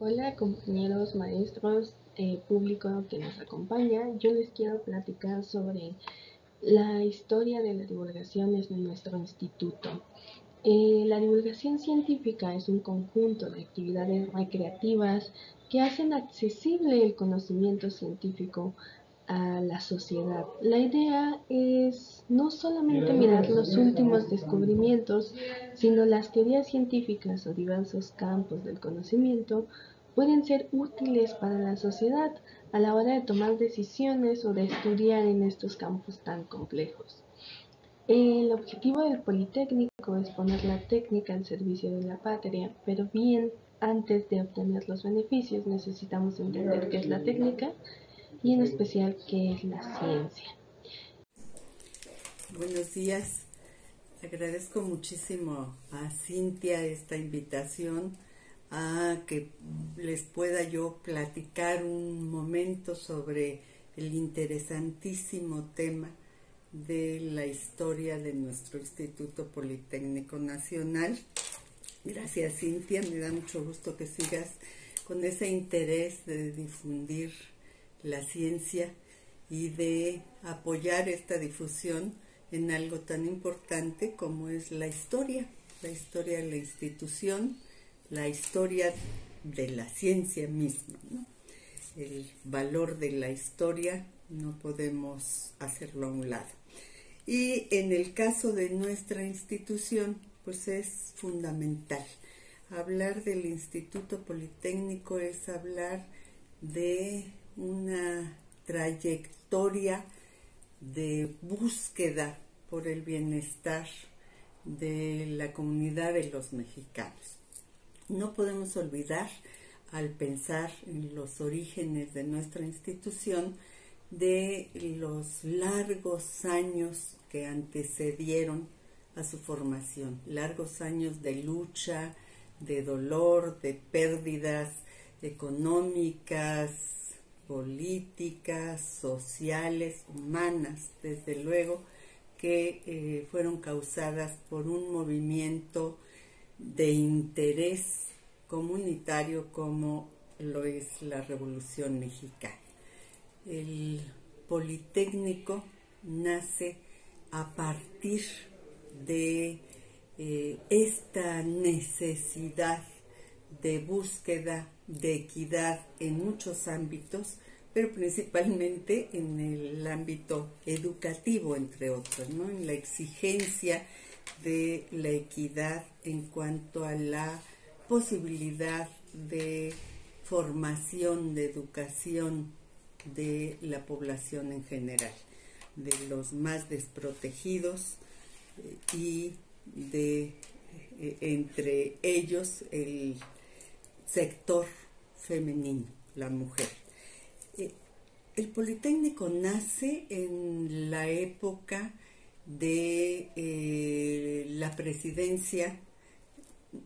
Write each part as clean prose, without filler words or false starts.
Hola compañeros, maestros, público que nos acompaña. Yo les quiero platicar sobre la historia de las divulgaciones de nuestro instituto. La divulgación científica es un conjunto de actividades recreativas que hacen accesible el conocimiento científico a la sociedad. La idea es no solamente mirar los últimos descubrimientos, sino las teorías científicas o diversos campos del conocimiento pueden ser útiles para la sociedad a la hora de tomar decisiones o de estudiar en estos campos tan complejos. El objetivo del Politécnico es poner la técnica al servicio de la patria, pero bien, antes de obtener los beneficios necesitamos entender qué es la técnica y en especial qué es la ciencia. Buenos días, agradezco muchísimo a Cintia esta invitación a que les pueda yo platicar un momento sobre el interesantísimo tema de la historia de nuestro Instituto Politécnico Nacional. Gracias, Cintia, me da mucho gusto que sigas con ese interés de difundir la ciencia y de apoyar esta difusión en algo tan importante como es la historia de la institución, la historia de la ciencia misma, ¿no? El valor de la historia no podemos hacerlo a un lado. Y en el caso de nuestra institución, pues es fundamental. Hablar del Instituto Politécnico es hablar de una trayectoria de búsqueda por el bienestar de la comunidad de los mexicanos. No podemos olvidar, al pensar en los orígenes de nuestra institución, de los largos años que antecedieron a su formación, largos años de lucha, de dolor, de pérdidas económicas, políticas, sociales, humanas, desde luego, que fueron causadas por un movimiento de interés comunitario como lo es la Revolución Mexicana. El Politécnico nace a partir de esta necesidad de búsqueda de equidad en muchos ámbitos, pero principalmente en el ámbito educativo, entre otros, ¿no? En la exigencia de la equidad en cuanto a la posibilidad de formación, de educación de la población en general, de los más desprotegidos y de entre ellos el sector femenino, la mujer. El Politécnico nace en la época de la presidencia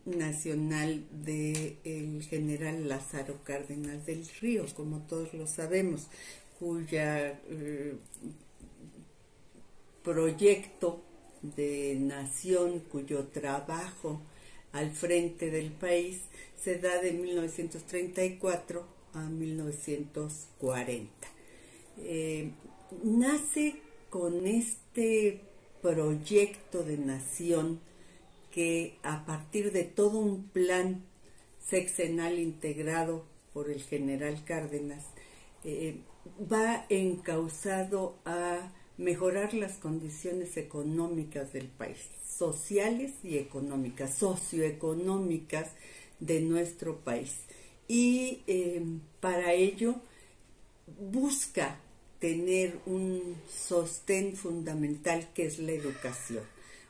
nacional del general Lázaro Cárdenas del Río, como todos lo sabemos, cuya proyecto de nación, cuyo trabajo al frente del país se da de 1934 a 1940. Nace con este proyecto de nación que a partir de todo un plan sexenal integrado por el general Cárdenas va encauzado a mejorar las condiciones económicas del país, sociales y económicas, socioeconómicas de nuestro país. Y para ello busca tener un sostén fundamental que es la educación,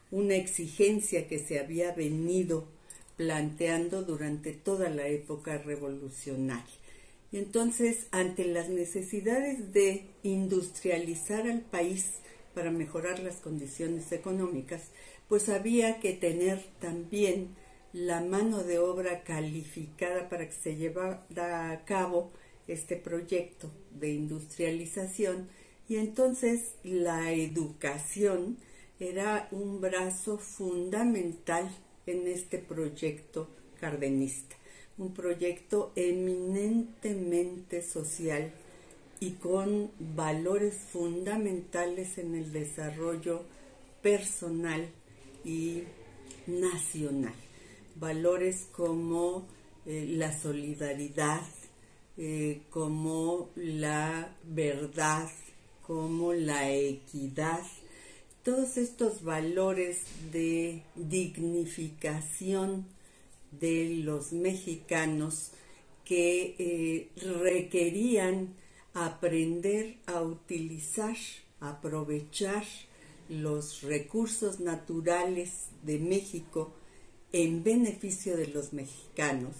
una exigencia que se había venido planteando durante toda la época revolucionaria. Y entonces, ante las necesidades de industrializar al país para mejorar las condiciones económicas, pues había que tener también la mano de obra calificada para que se llevara a cabo este proyecto de industrialización. Y entonces la educación era un brazo fundamental en este proyecto cardenista. un proyecto eminentemente social y con valores fundamentales en el desarrollo personal y nacional. Valores como la solidaridad, como la verdad, como la equidad. Todos estos valores de dignificación de los mexicanos que requerían aprender a utilizar, aprovechar los recursos naturales de México en beneficio de los mexicanos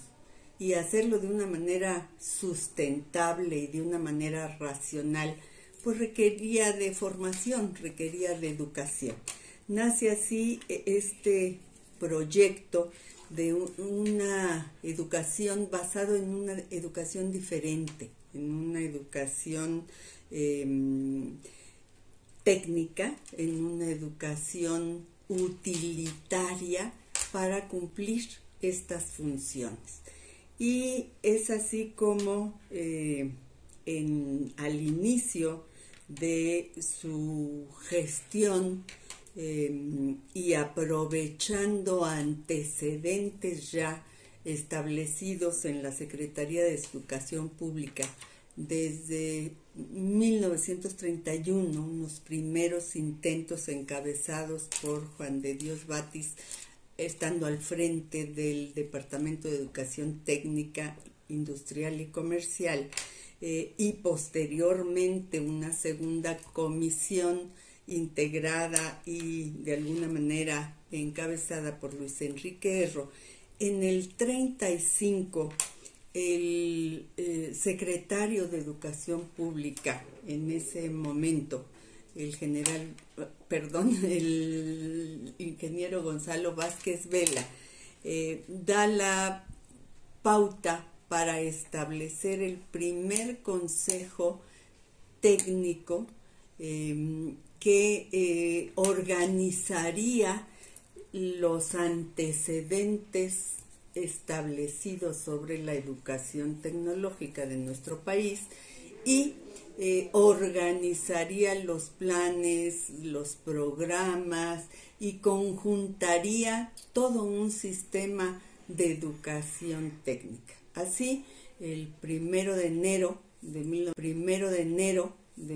y hacerlo de una manera sustentable y de una manera racional, pues requería de formación, requería de educación. Nace así este proyecto de una educación basado en una educación diferente, en una educación técnica, en una educación utilitaria para cumplir estas funciones. Y es así como al inicio de su gestión y aprovechando antecedentes ya establecidos en la Secretaría de Educación Pública desde 1931, unos primeros intentos encabezados por Juan de Dios Batis, estando al frente del Departamento de Educación Técnica, Industrial y Comercial, y posteriormente una segunda comisión integrada y de alguna manera encabezada por Luis Enrique Erro. En el 35, el secretario de Educación Pública en ese momento, el ingeniero Gonzalo Vázquez Vela, da la pauta para establecer el primer consejo técnico que organizaría los antecedentes establecidos sobre la educación tecnológica de nuestro país y organizaría los planes, los programas y conjuntaría todo un sistema de educación técnica. Así, el 1 de enero de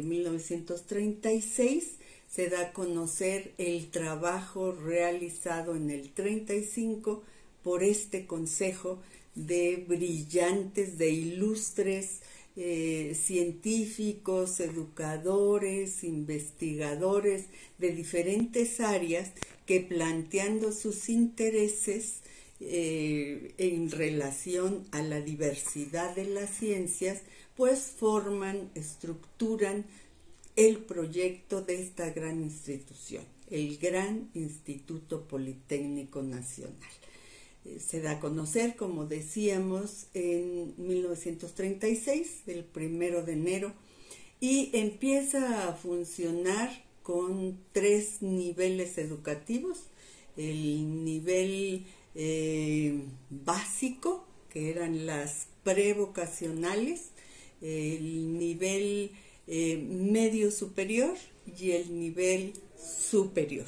1936 se da a conocer el trabajo realizado en el 35 por este consejo de brillantes, de ilustres científicos, educadores, investigadores de diferentes áreas que, planteando sus intereses en relación a la diversidad de las ciencias, pues forman, estructuran el proyecto de esta gran institución, el Gran Instituto Politécnico Nacional. Se da a conocer, como decíamos, en 1936, el 1 de enero, y empieza a funcionar con 3 niveles educativos: el nivel básico, que eran las prevocacionales, el nivel medio superior y el nivel superior,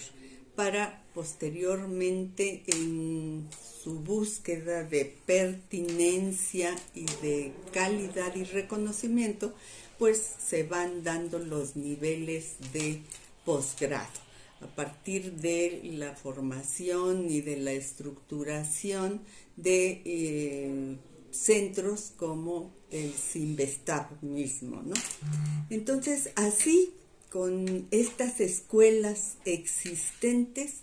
para posteriormente, en su búsqueda de pertinencia y de calidad y reconocimiento, pues se van dando los niveles de posgrado a partir de la formación y de la estructuración de centros como el Cinvestav mismo, ¿no? Entonces, así, con estas escuelas existentes,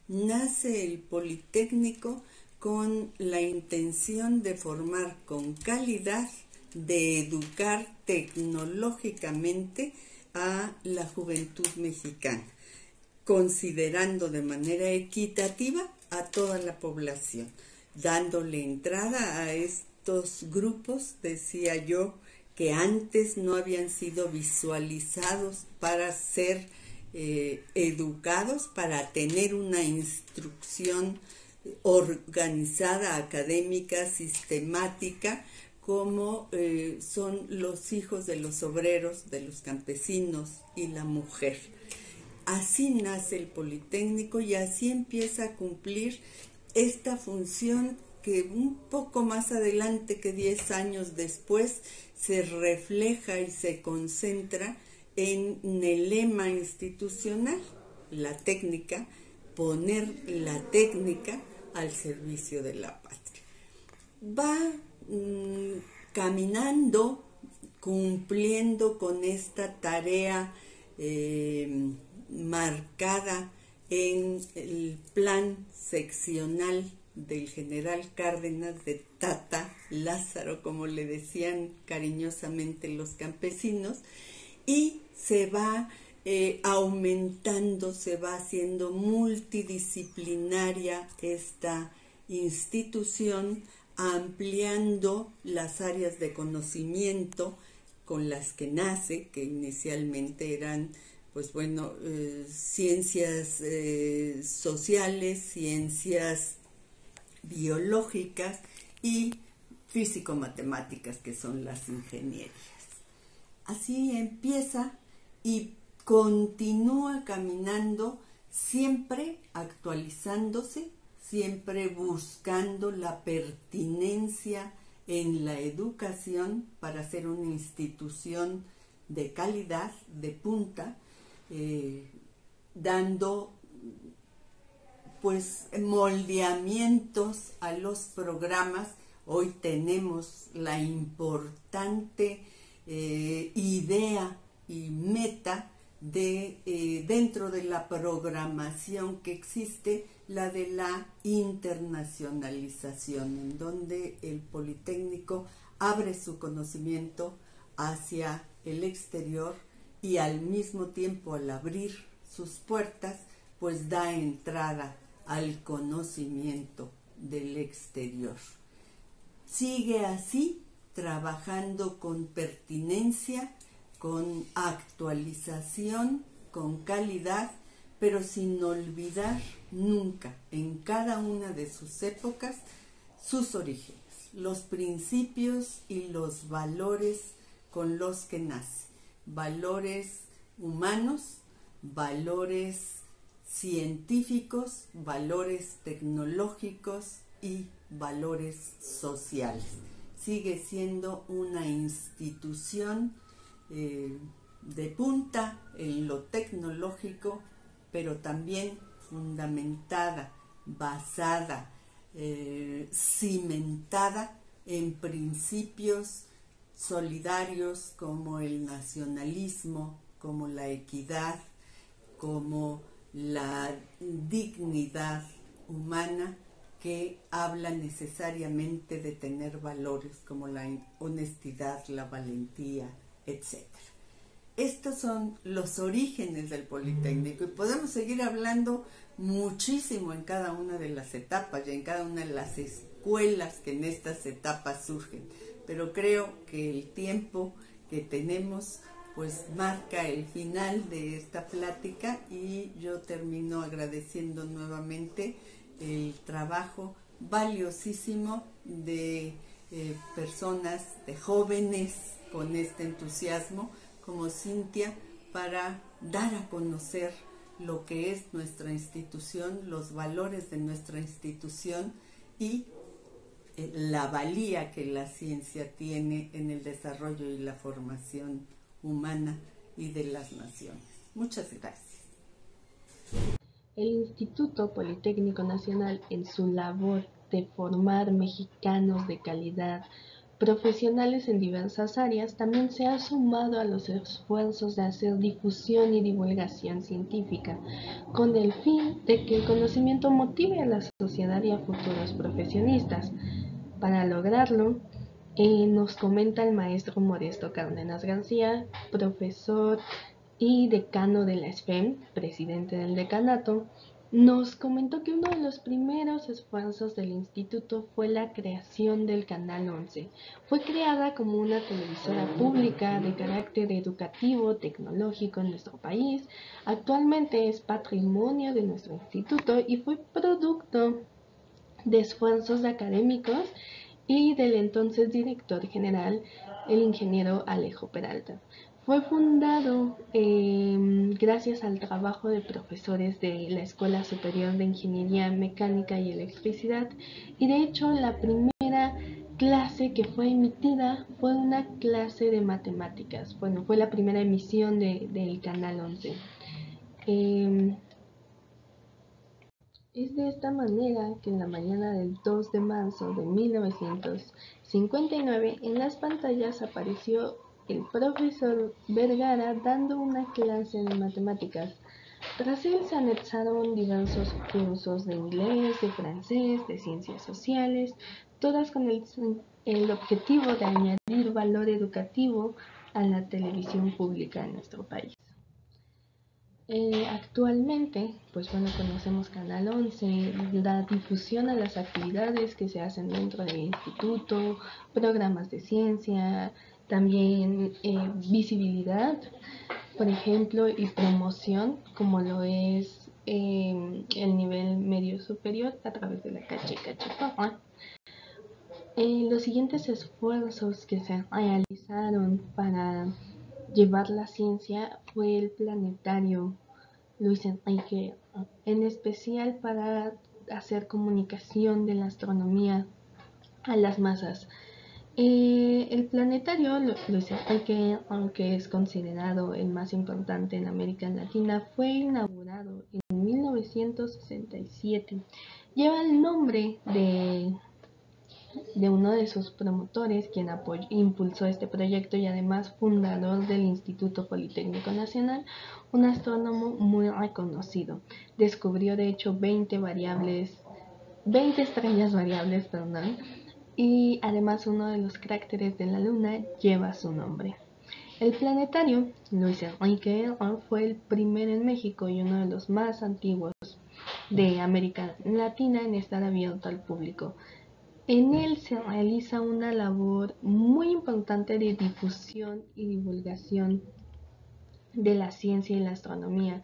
nace el Politécnico con la intención de formar con calidad, de educar tecnológicamente a la juventud mexicana, considerando de manera equitativa a toda la población, dándole entrada a estos grupos, decía yo, que antes no habían sido visualizados para ser educados, para tener una instrucción organizada, académica, sistemática, como son los hijos de los obreros, de los campesinos y la mujer. Así nace el Politécnico y así empieza a cumplir esta función que un poco más adelante, que 10 años después, se refleja y se concentra en el lema institucional, la técnica, poner la técnica al servicio de la patria. Va caminando, cumpliendo con esta tarea marcada en el plan seccional del general Cárdenas, de Tata Lázaro, como le decían cariñosamente los campesinos, y se va aumentando, se va haciendo multidisciplinaria esta institución, ampliando las áreas de conocimiento con las que nace, que inicialmente eran, pues bueno, ciencias sociales, ciencias biológicas y físico-matemáticas, que son las ingenierías. Así empieza y continúa caminando, siempre actualizándose, siempre buscando la pertinencia en la educación para ser una institución de calidad, de punta, dando pues moldeamientos a los programas. Hoy tenemos la importante idea y meta de dentro de la programación que existe, la de la internacionalización, en donde el Politécnico abre su conocimiento hacia el exterior y al mismo tiempo, al abrir sus puertas, pues da entrada al conocimiento del exterior. Sigue así, trabajando con pertinencia, con actualización, con calidad, pero sin olvidar nunca, en cada una de sus épocas, sus orígenes, los principios y los valores con los que nace. Valores humanos, valores científicos, valores tecnológicos y valores sociales. Sigue siendo una institución de punta en lo tecnológico, pero también fundamentada, basada, cimentada en principios solidarios como el nacionalismo, como la equidad, como la dignidad humana, que habla necesariamente de tener valores como la honestidad, la valentía, etc. Estos son los orígenes del Politécnico y podemos seguir hablando muchísimo en cada una de las etapas y en cada una de las escuelas que en estas etapas surgen, pero creo que el tiempo que tenemos pues marca el final de esta plática y yo termino agradeciendo nuevamente el trabajo valiosísimo de personas, de jóvenes con este entusiasmo como Cintia, para dar a conocer lo que es nuestra institución, los valores de nuestra institución y la valía que la ciencia tiene en el desarrollo y la formación humana y de las naciones. Muchas gracias. El Instituto Politécnico Nacional, en su labor de formar mexicanos de calidad, profesionales en diversas áreas, también se ha sumado a los esfuerzos de hacer difusión y divulgación científica, con el fin de que el conocimiento motive a la sociedad y a futuros profesionistas. Para lograrlo, nos comenta el maestro Modesto Cárdenas García, profesor y decano de la SFEM, presidente del decanato, nos comentó que uno de los primeros esfuerzos del instituto fue la creación del Canal 11. Fue creada como una televisora pública de carácter educativo, tecnológico en nuestro país. Actualmente es patrimonio de nuestro instituto y fue producto de esfuerzos académicos y del entonces director general, el ingeniero Alejo Peralta. Fue fundado gracias al trabajo de profesores de la Escuela Superior de Ingeniería Mecánica y Electricidad, y de hecho la primera clase que fue emitida fue una clase de matemáticas. Bueno, fue la primera emisión del Canal 11. Es de esta manera que en la mañana del 2 de marzo de 1959 en las pantallas apareció el profesor Vergara dando una clase de matemáticas. Tras él se anexaron diversos cursos de inglés, de francés, de ciencias sociales, todas con el objetivo de añadir valor educativo a la televisión pública en nuestro país. Actualmente, pues bueno, conocemos Canal 11, da difusión a las actividades que se hacen dentro del instituto, programas de ciencia, también visibilidad, por ejemplo, y promoción, como lo es el nivel medio superior a través de la Cache Papa. Los siguientes esfuerzos que se realizaron para llevar la ciencia fue el planetario Luis Enrique, en especial para hacer comunicación de la astronomía a las masas. El planetario Luis Enrique, aunque es considerado el más importante en América Latina, fue inaugurado en 1967. Lleva el nombre de uno de sus promotores, quien impulsó este proyecto y además fundador del Instituto Politécnico Nacional, un astrónomo muy reconocido. Descubrió de hecho 20 estrellas variables, y además uno de los cráteres de la Luna lleva su nombre. El planetario Luis Enrique fue el primero en México y uno de los más antiguos de América Latina en estar abierto al público. En él se realiza una labor muy importante de difusión y divulgación de la ciencia y la astronomía,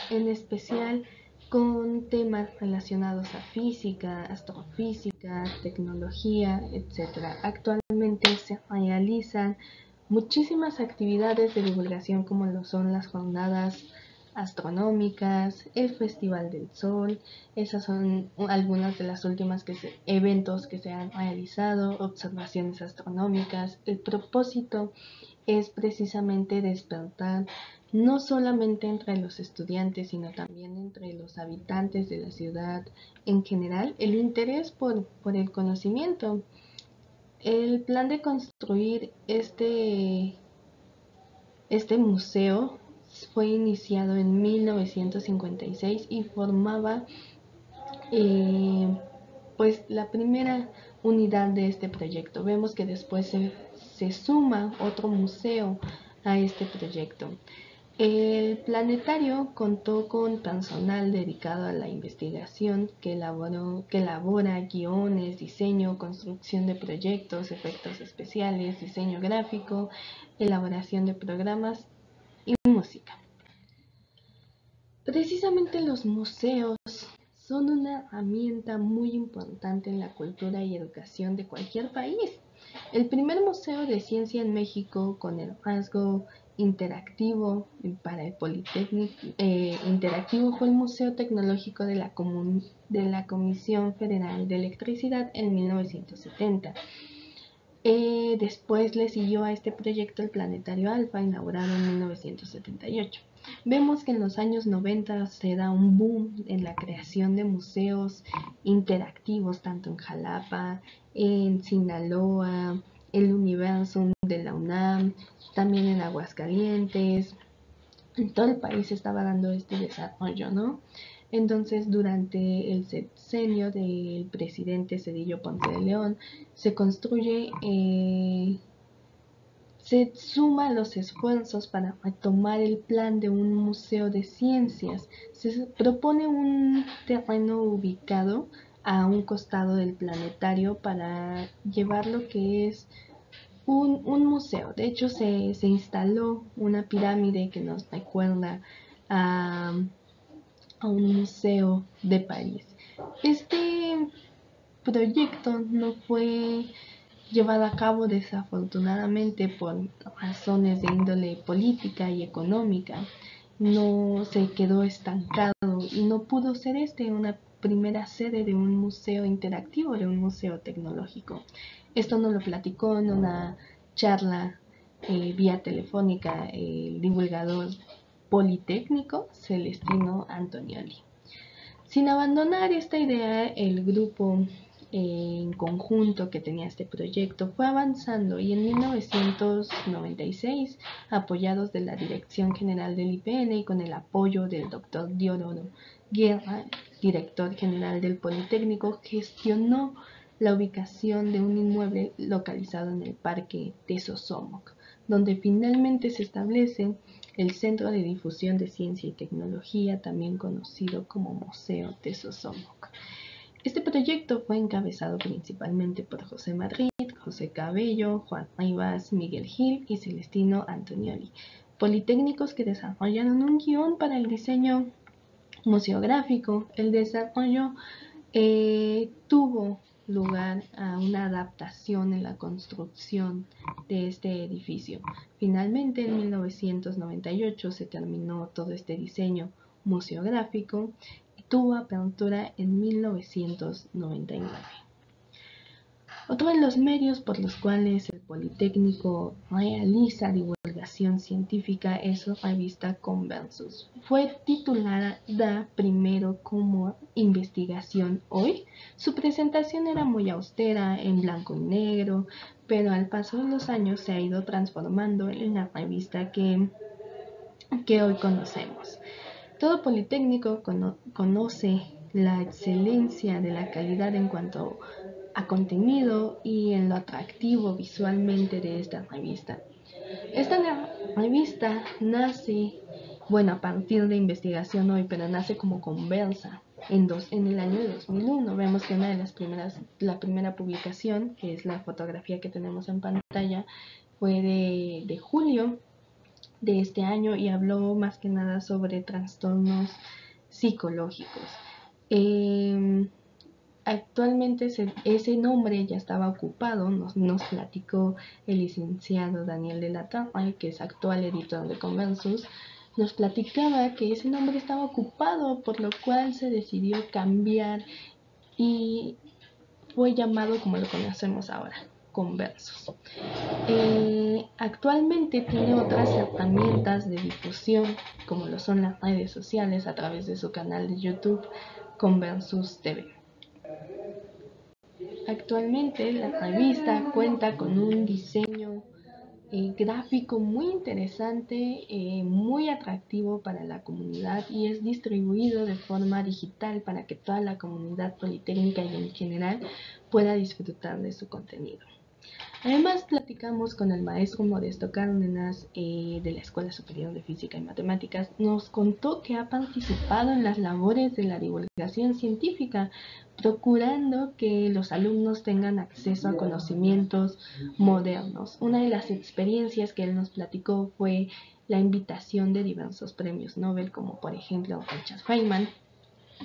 en especial con temas relacionados a física, astrofísica, tecnología, etc. Actualmente se realizan muchísimas actividades de divulgación como lo son las jornadas astronómicas, el Festival del Sol. Esas son algunas de las últimas eventos que se han realizado, observaciones astronómicas. El propósito es precisamente despertar no solamente entre los estudiantes, sino también entre los habitantes de la ciudad en general, el interés por el conocimiento. El plan de construir este museo fue iniciado en 1956 y formaba pues la primera unidad de este proyecto. Vemos que después se suma otro museo a este proyecto. El planetario contó con personal dedicado a la investigación que elabora guiones, diseño, construcción de proyectos, efectos especiales, diseño gráfico, elaboración de programas y música. Precisamente los museos son una herramienta muy importante en la cultura y educación de cualquier país. El primer museo de ciencia en México con el rasgo interactivo para el Politécnico interactivo fue el Museo Tecnológico de la Comisión Federal de Electricidad en 1970. Después le siguió a este proyecto el Planetario Alfa, inaugurado en 1978. Vemos que en los años 90 se da un boom en la creación de museos interactivos, tanto en Jalapa, en Sinaloa, el Universum de la UNAM, también en Aguascalientes. En todo el país se estaba dando este desarrollo, ¿no? Entonces, durante el sexenio del presidente Cedillo Ponce de León, se suma los esfuerzos para retomar el plan de un museo de ciencias. Se propone un terreno ubicado a un costado del planetario para llevar lo que es un museo. De hecho, se instaló una pirámide que nos recuerda a un museo de París. Este proyecto no fue llevado a cabo desafortunadamente por razones de índole política y económica. No se quedó estancado y no pudo ser una primera sede de un museo interactivo, de un museo tecnológico. Esto nos lo platicó en una charla vía telefónica el divulgador politécnico Celestino Antonioli. Sin abandonar esta idea, el grupo en conjunto que tenía este proyecto fue avanzando y en 1996, apoyados de la Dirección General del IPN y con el apoyo del doctor Diodoro Guerra, director general del Politécnico, gestionó la ubicación de un inmueble localizado en el Parque Tesosomoc, donde finalmente se establece el Centro de Difusión de Ciencia y Tecnología, también conocido como Museo Tesosomoc. Este proyecto fue encabezado principalmente por José Madrid, José Cabello, Juan Rivas, Miguel Gil y Celestino Antonioli, politécnicos que desarrollaron un guión para el diseño museográfico. El desarrollo tuvo lugar a una adaptación en la construcción de este edificio. Finalmente, en 1998 se terminó todo este diseño museográfico y tuvo apertura en 1999. Otro de los medios por los cuales el Politécnico realiza divulgación científica es su revista Conversus. Fue titulada primero como Investigación Hoy. Su presentación era muy austera, en blanco y negro, pero al paso de los años se ha ido transformando en la revista que hoy conocemos. Todo Politécnico conoce la excelencia de la calidad en cuanto a contenido y en lo atractivo visualmente de esta revista. Esta revista nace, a partir de Investigación Hoy, pero nace como Conversa en el año de 2001. Vemos que una de las la primera publicación, que es la fotografía que tenemos en pantalla, fue de julio de este año y habló más que nada sobre trastornos psicológicos. Actualmente ese nombre ya estaba ocupado, nos platicó el licenciado Daniel de la Torre, que es actual editor de Conversus, nos platicaba que ese nombre estaba ocupado, por lo cual se decidió cambiar y fue llamado como lo conocemos ahora, Conversus. Actualmente tiene otras herramientas de difusión, como lo son las redes sociales a través de su canal de YouTube, Conversus TV. Actualmente la revista cuenta con un diseño gráfico muy interesante, muy atractivo para la comunidad y es distribuido de forma digital para que toda la comunidad politécnica y en general pueda disfrutar de su contenido. Además, platicamos con el maestro Modesto Cárdenas de la Escuela Superior de Física y Matemáticas. Nos contó que ha participado en las labores de la divulgación científica, procurando que los alumnos tengan acceso a conocimientos modernos. Una de las experiencias que él nos platicó fue la invitación de diversos premios Nobel, como por ejemplo Richard Feynman,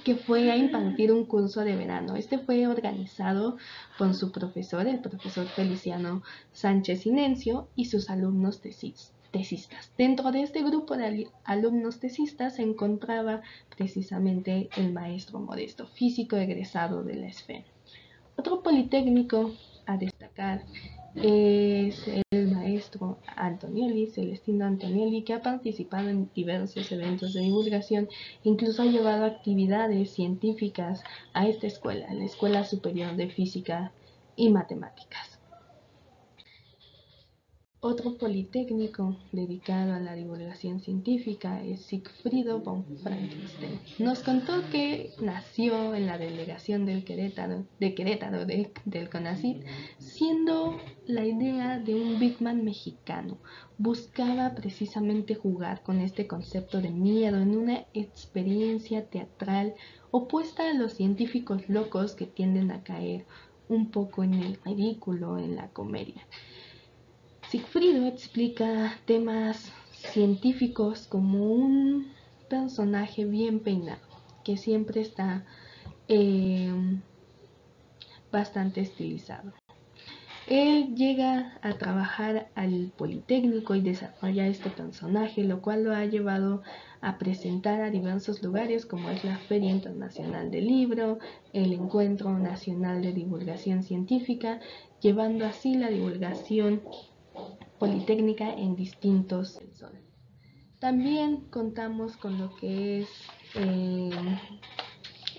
que fue a impartir un curso de verano. Este fue organizado por su profesor, el profesor Feliciano Sánchez Inencio, y sus alumnos tesistas. Dentro de este grupo de alumnos tesistas se encontraba precisamente el maestro Modesto, físico egresado de la SFEM. Otro politécnico a destacar es el maestro Antonioli, Celestino Antonioli, que ha participado en diversos eventos de divulgación, incluso ha llevado actividades científicas a esta escuela, la Escuela Superior de Física y Matemáticas. Otro politécnico dedicado a la divulgación científica es Sigfrido von Frankenstein. Nos contó que nació en la delegación del Querétaro del CONACYT, siendo la idea de un Big Man mexicano. Buscaba precisamente jugar con este concepto de miedo en una experiencia teatral opuesta a los científicos locos que tienden a caer un poco en el ridículo, en la comedia. Sigfrido explica temas científicos como un personaje bien peinado, que siempre está bastante estilizado. Él llega a trabajar al Politécnico y desarrolla este personaje, lo cual lo ha llevado a presentar a diversos lugares como es la Feria Internacional del Libro, el Encuentro Nacional de Divulgación Científica, llevando así la divulgación politécnica en distintos sectores. También contamos con lo que es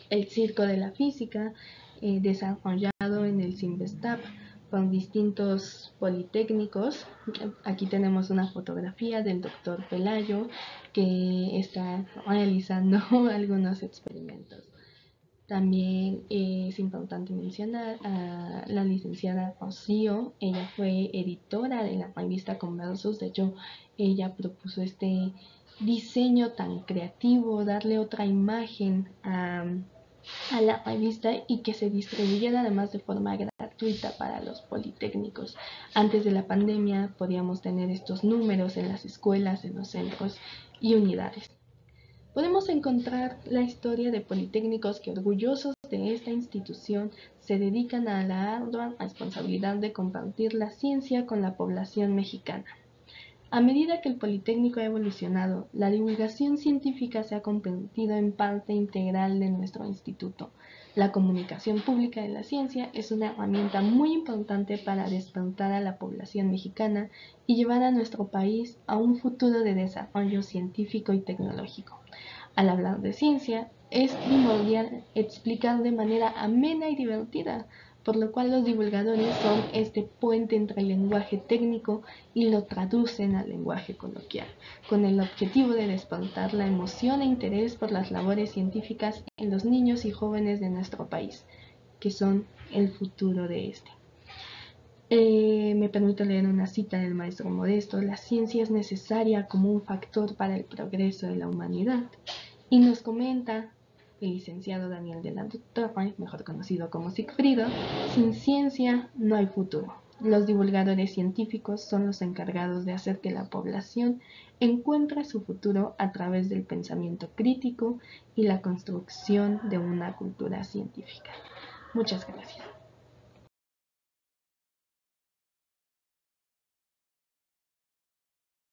el Circo de la Física, desarrollado en el CIMBESTAP con distintos politécnicos. Aquí tenemos una fotografía del doctor Pelayo que está realizando algunos experimentos. También es importante mencionar a la licenciada Rocío. Ella fue editora de la revista Conversos. De hecho, ella propuso este diseño tan creativo, darle otra imagen a la revista y que se distribuyera además de forma gratuita para los politécnicos. Antes de la pandemia podíamos tener estos números en las escuelas, en los centros y unidades. Podemos encontrar la historia de politécnicos que, orgullosos de esta institución, se dedican a la ardua responsabilidad de compartir la ciencia con la población mexicana. A medida que el Politécnico ha evolucionado, la divulgación científica se ha convertido en parte integral de nuestro instituto. La comunicación pública de la ciencia es una herramienta muy importante para despertar a la población mexicana y llevar a nuestro país a un futuro de desarrollo científico y tecnológico. Al hablar de ciencia, es primordial explicar de manera amena y divertida, por lo cual los divulgadores son este puente entre el lenguaje técnico y lo traducen al lenguaje coloquial, con el objetivo de despertar la emoción e interés por las labores científicas en los niños y jóvenes de nuestro país, que son el futuro de este. Me permito leer una cita del maestro Modesto: la ciencia es necesaria como un factor para el progreso de la humanidad. Y nos comenta el licenciado Daniel de la Torre, mejor conocido como Sigfrido: sin ciencia no hay futuro. Los divulgadores científicos son los encargados de hacer que la población encuentre su futuro a través del pensamiento crítico y la construcción de una cultura científica. Muchas gracias.